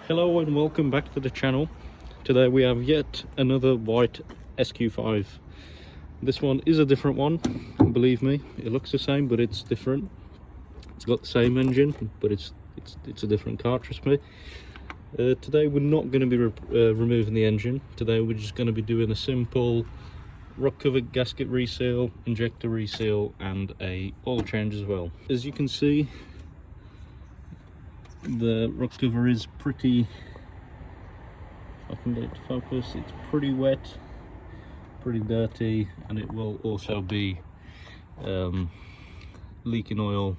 Hello and welcome back to the channel. Today we have yet another white SQ5. This one is a different one, believe me. It looks the same but it's different. It's got the same engine but it's a different car, trust me. Today we're not going to be removing the engine. Today we're just going to be doing a simple rock cover gasket reseal, injector reseal and a oil change as well. As you can see, the rock cover is pretty, if I can get it to focus, it's pretty wet, pretty dirty, and it will also be leaking oil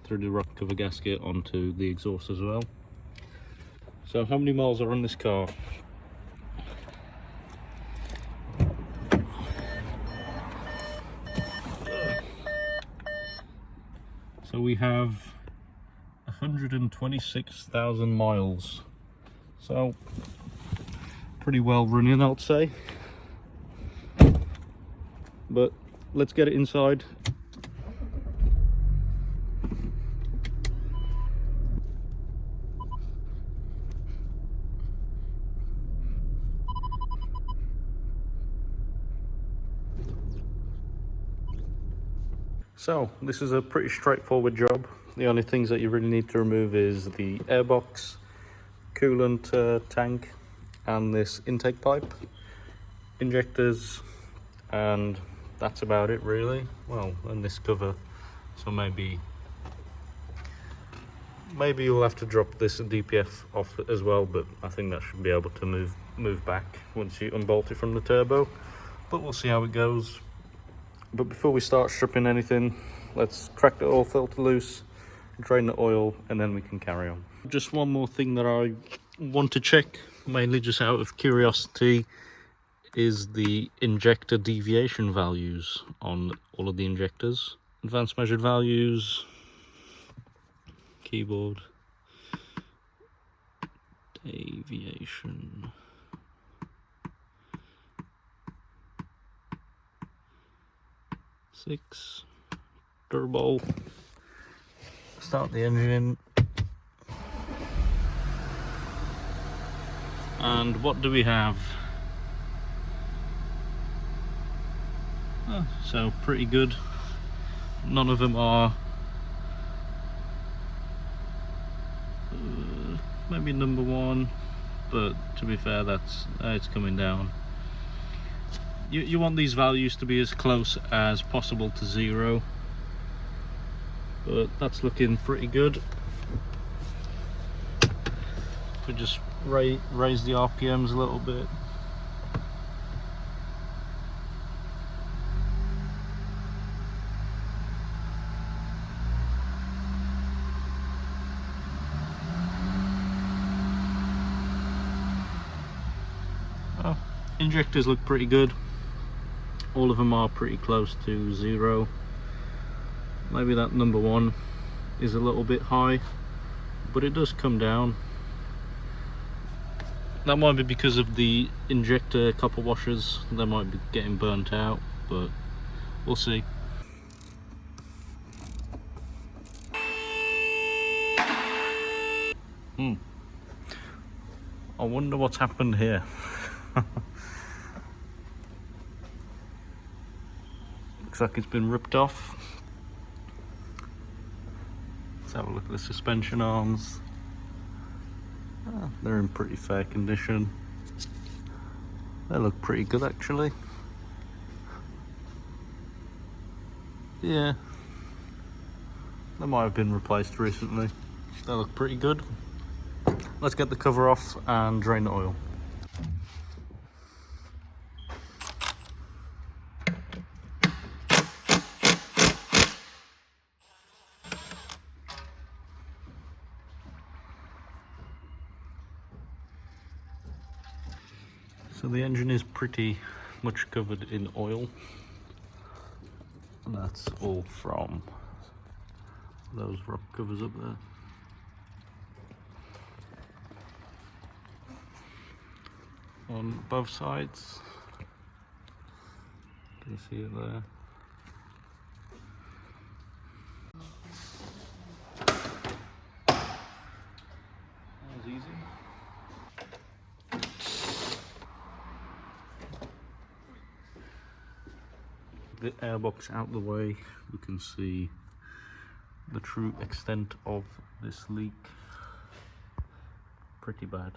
through the rock cover gasket onto the exhaust as well. So how many miles are on this car? So we have 126,000 miles, so pretty well running, I'd say. But let's get it inside. So this is a pretty straightforward job. The only things that you really need to remove is the airbox, coolant tank, and this intake pipe, injectors, and that's about it really. Well, and this cover, so maybe you'll have to drop this DPF off as well, but I think that should be able to move back once you unbolt it from the turbo, but we'll see how it goes. But before we start stripping anything, let's crack the oil filter loose, drain the oil, and then we can carry on. Just one more thing that I want to check, mainly just out of curiosity, is the injector deviation values on all of the injectors. Advanced measured values, keyboard, deviation. Six, turbo, start the engine, and what do we have? Oh, so pretty good. None of them are maybe number one, but to be fair, that's it's coming down. You want these values to be as close as possible to zero, but that's looking pretty good. We just raise the RPMs a little bit. Oh, injectors look pretty good. All of them are pretty close to zero. Maybe that number one is a little bit high, but it does come down. That might be because of the injector copper washers. They might be getting burnt out, but we'll see. I wonder what's happened here. Looks like it's been ripped off. Let's have a look at the suspension arms. They're in pretty fair condition. They look pretty good actually. Yeah, they might have been replaced recently. They look pretty good. Let's get the cover off and drain the oil. So the engine is pretty much covered in oil, and that's all from those rock covers up there. On both sides, can you see it there? as easy. The airbox out the way, you can see the true extent of this leak. Pretty bad.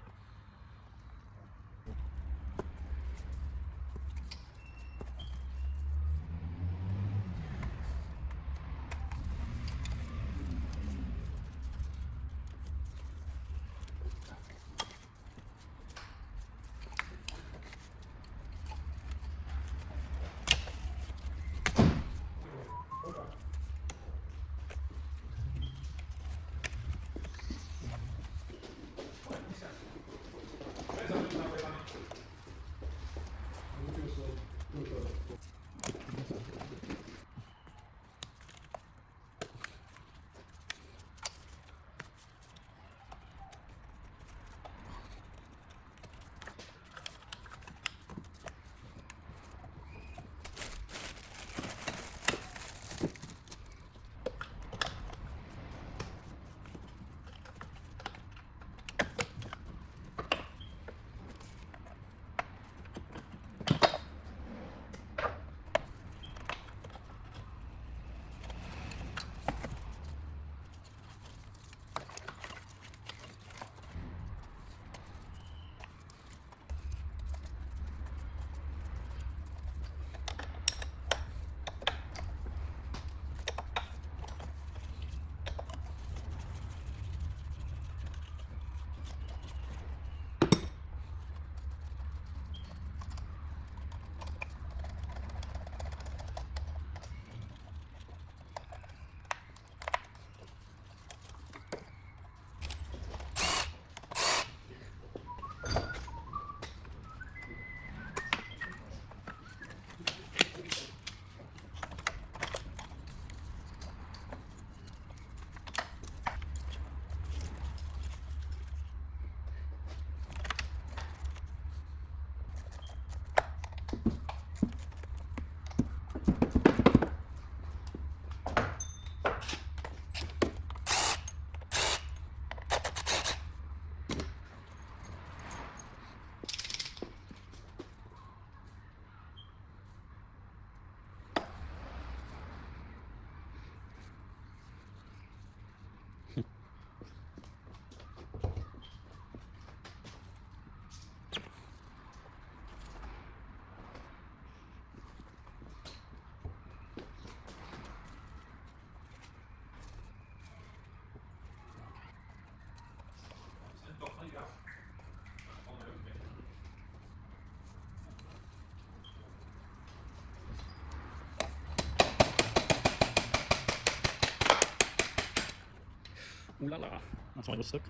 Ooh la la, that's why it was stuck.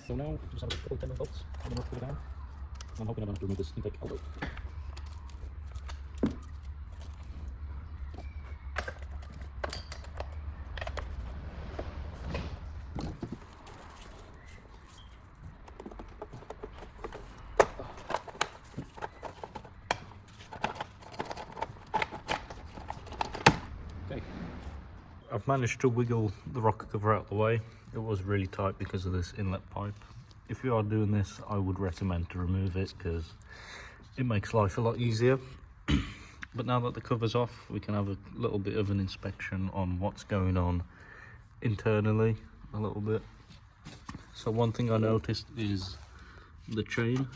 So now, just have a couple of 10 bolts, and then put it down. I'm hoping I don't have to remove this intake all the way. I've managed to wiggle the rocker cover out of the way. It was really tight because of this inlet pipe. If you are doing this, I would recommend to remove it because it makes life a lot easier. But now that the cover's off, we can have a little bit of an inspection on what's going on internally a little bit. So one thing I noticed is the chain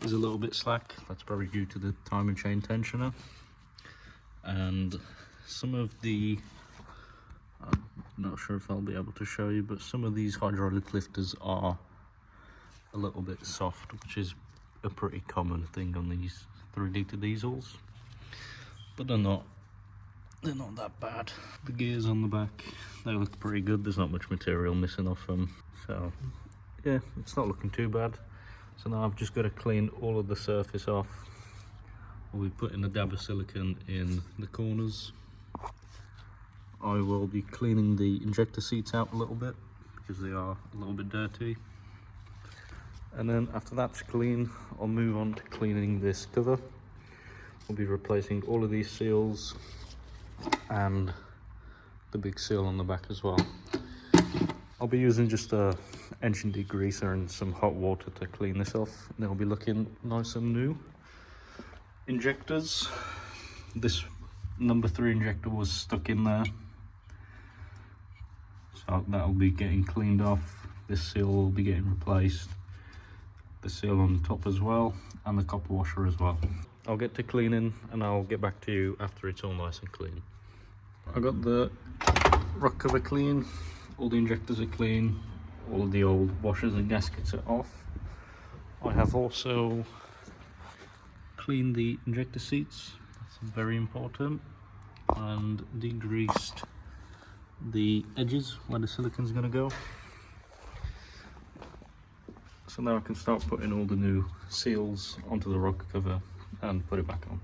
is a little bit slack. That's probably due to the timing chain tensioner. And some of the, I'm not sure if I'll be able to show you, but some of these hydraulic lifters are a little bit soft, which is a pretty common thing on these 3-litre diesels. But they're not that bad. The gears on the back, they look pretty good. There's not much material missing off them. So yeah, it's not looking too bad. So now I've just got to clean all of the surface off. We'll be putting a dab of silicone in the corners. I will be cleaning the injector seats out a little bit because they are a little bit dirty. And then after that's clean, I'll move on to cleaning this cover. We'll be replacing all of these seals and the big seal on the back as well. I'll be using just a engine degreaser and some hot water to clean this off, and it'll be looking nice and new. Injectors. This number 3 injector was stuck in there, so that'll be getting cleaned off. This seal will be getting replaced, the seal on the top as well, and the copper washer as well. I'll get to cleaning and I'll get back to you after it's all nice and clean. I got the rock cover clean, all the injectors are clean, all of the old washers and gaskets are off. I have also cleaned the injector seats, that's very important, and degreased the edges where the silicon's going to go. So now I can start putting all the new seals onto the rock cover and put it back on.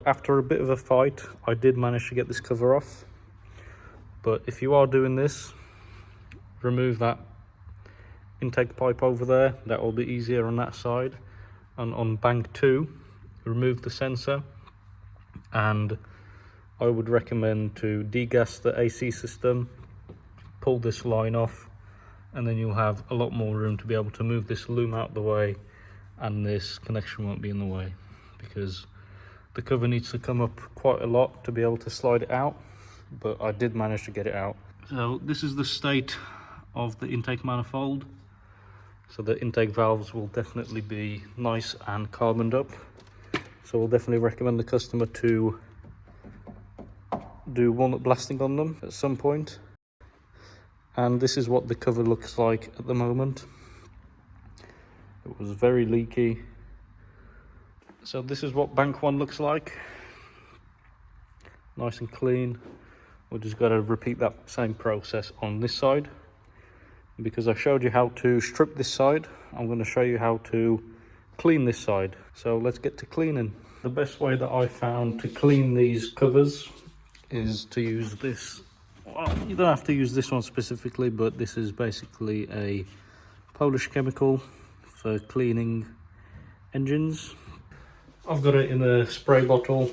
After a bit of a fight, I did manage to get this cover off, but if you are doing this, remove that intake pipe over there. That will be easier on that side. And on bank 2, remove the sensor, and I would recommend to degas the AC system, pull this line off, and then you'll have a lot more room to be able to move this loom out the way, and this connection won't be in the way, because the cover needs to come up quite a lot to be able to slide it out, but I did manage to get it out. So this is the state of the intake manifold. So the intake valves will definitely be nice and carboned up. So we'll definitely recommend the customer to do walnut blasting on them at some point. And this is what the cover looks like at the moment. It was very leaky. So this is what bank 1 looks like. Nice and clean. We've just got to repeat that same process on this side. Because I showed you how to strip this side, I'm going to show you how to clean this side. So let's get to cleaning. The best way that I found to clean these covers is to use this. Well, you don't have to use this one specifically, but this is basically a Polish chemical for cleaning engines. I've got it in a spray bottle,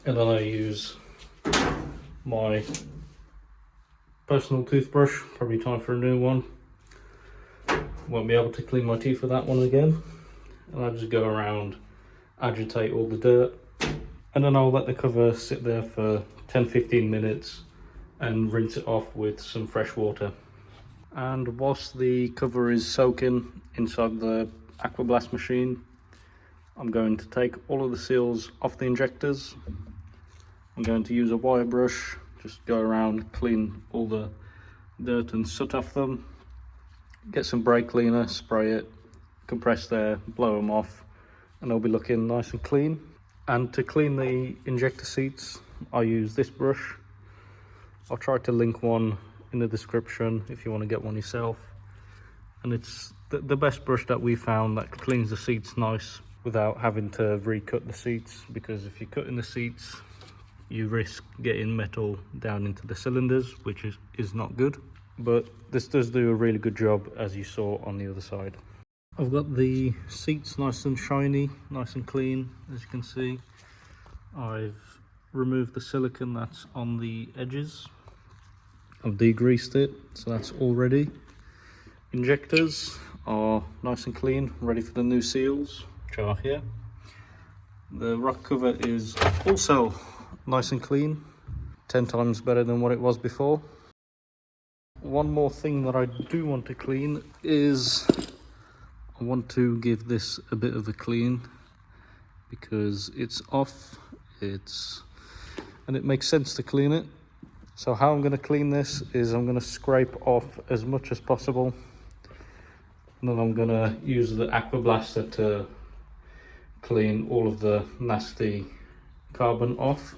and then I use my personal toothbrush. Probably time for a new one. Won't be able to clean my teeth with that one again. And I just go around, agitate all the dirt, and then I'll let the cover sit there for 10-15 minutes and rinse it off with some fresh water. And whilst the cover is soaking inside the Aquablast machine, I'm going to take all of the seals off the injectors. I'm going to use a wire brush, just go around, clean all the dirt and soot off them, get some brake cleaner, spray it, compress there, blow them off, and they'll be looking nice and clean. And to clean the injector seats, I use this brush. I'll try to link one in the description if you want to get one yourself. And it's the best brush that we found that cleans the seats nice without having to recut the seats, because if you're cutting the seats you risk getting metal down into the cylinders, which is not good. But this does do a really good job, as you saw on the other side. I've got the seats nice and shiny, nice and clean, as you can see. I've removed the silicone that's on the edges. I've degreased it, so that's all ready. Injectors are nice and clean, ready for the new seals, which are here. The rock cover is also nice and clean, 10 times better than what it was before. One more thing that I do want to clean is I want to give this a bit of a clean, because it's off, and it makes sense to clean it. So how I'm going to clean this is I'm going to scrape off as much as possible, and then I'm going to use the Aqua Blaster to clean all of the nasty carbon off.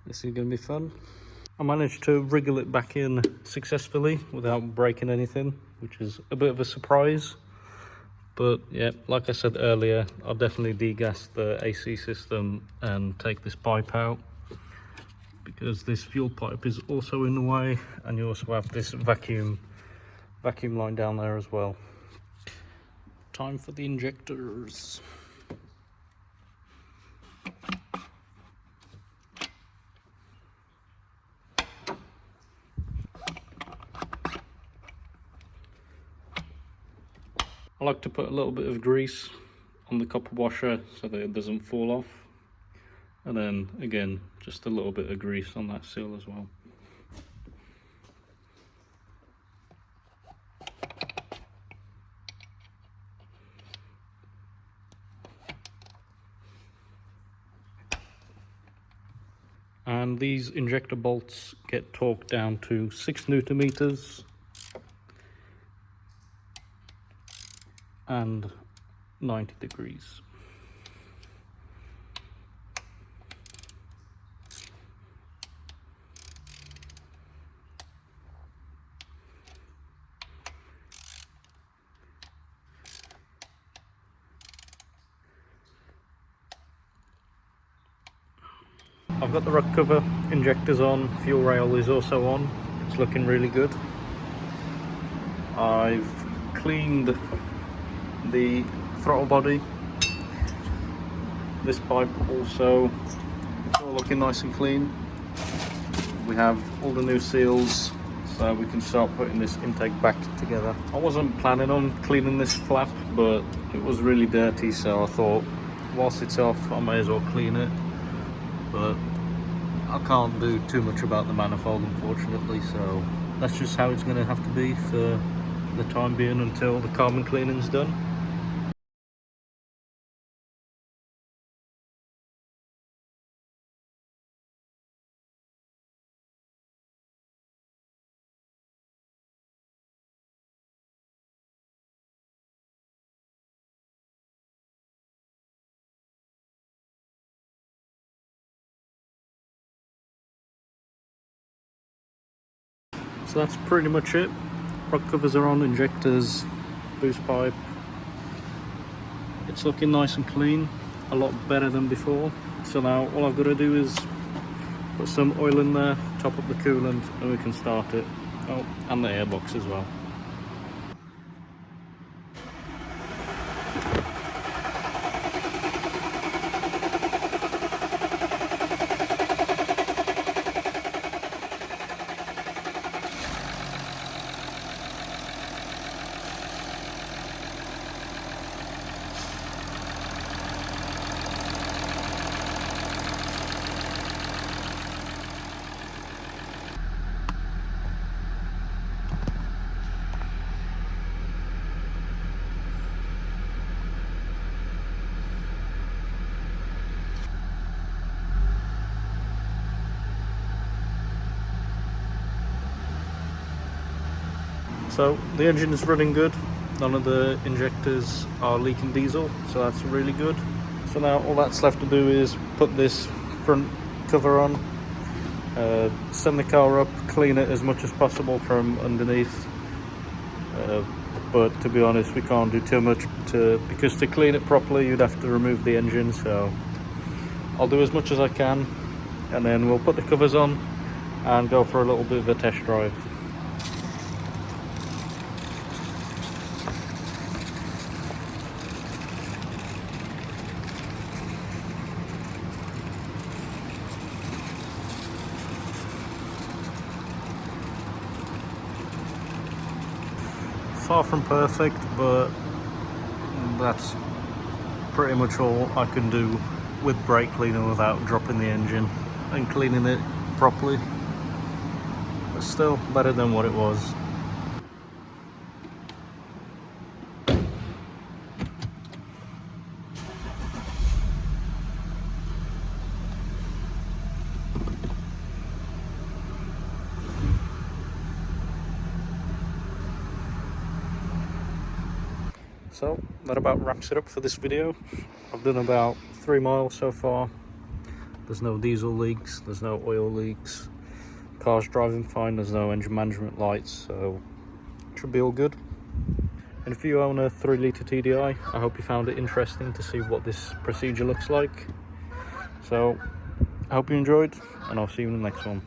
This is going to be fun. I managed to wriggle it back in successfully without breaking anything, which is a bit of a surprise. But yeah, like I said earlier, I'll definitely degas the AC system and take this pipe out, because this fuel pipe is also in the way, and you also have this vacuum line down there as well. Time for the injectors. I like to put a little bit of grease on the copper washer so that it doesn't fall off, and then again just a little bit of grease on that seal as well. And these injector bolts get torqued down to 6 Newton meters and 90 degrees. I've got the rock cover, injectors on, fuel rail is also on. It's looking really good. I've cleaned the throttle body. This pipe also, it's all looking nice and clean. We have all the new seals, so we can start putting this intake back together. I wasn't planning on cleaning this flap, but it was really dirty, so I thought whilst it's off I may as well clean it. But I can't do too much about the manifold, unfortunately, so that's just how it's going to have to be for the time being until the carbon cleaning's done. So that's pretty much it. Rod covers are on, injectors, boost pipe. It's looking nice and clean, a lot better than before. So now all I've got to do is put some oil in there, top up the coolant, and we can start it. Oh, and the airbox as well. So the engine is running good, none of the injectors are leaking diesel, so that's really good. So now all that's left to do is put this front cover on, send the car up, clean it as much as possible from underneath, but to be honest we can't do too much because to clean it properly you'd have to remove the engine, so I'll do as much as I can and then we'll put the covers on and go for a little bit of a test drive. Far from perfect, but that's pretty much all I can do with brake cleaner without dropping the engine and cleaning it properly. But still better than what it was. So that about wraps it up for this video. I've done about 3 miles so far. There's no diesel leaks, there's no oil leaks. Car's driving fine, there's no engine management lights, so it should be all good. And if you own a 3-litre TDI, I hope you found it interesting to see what this procedure looks like. So I hope you enjoyed, and I'll see you in the next one.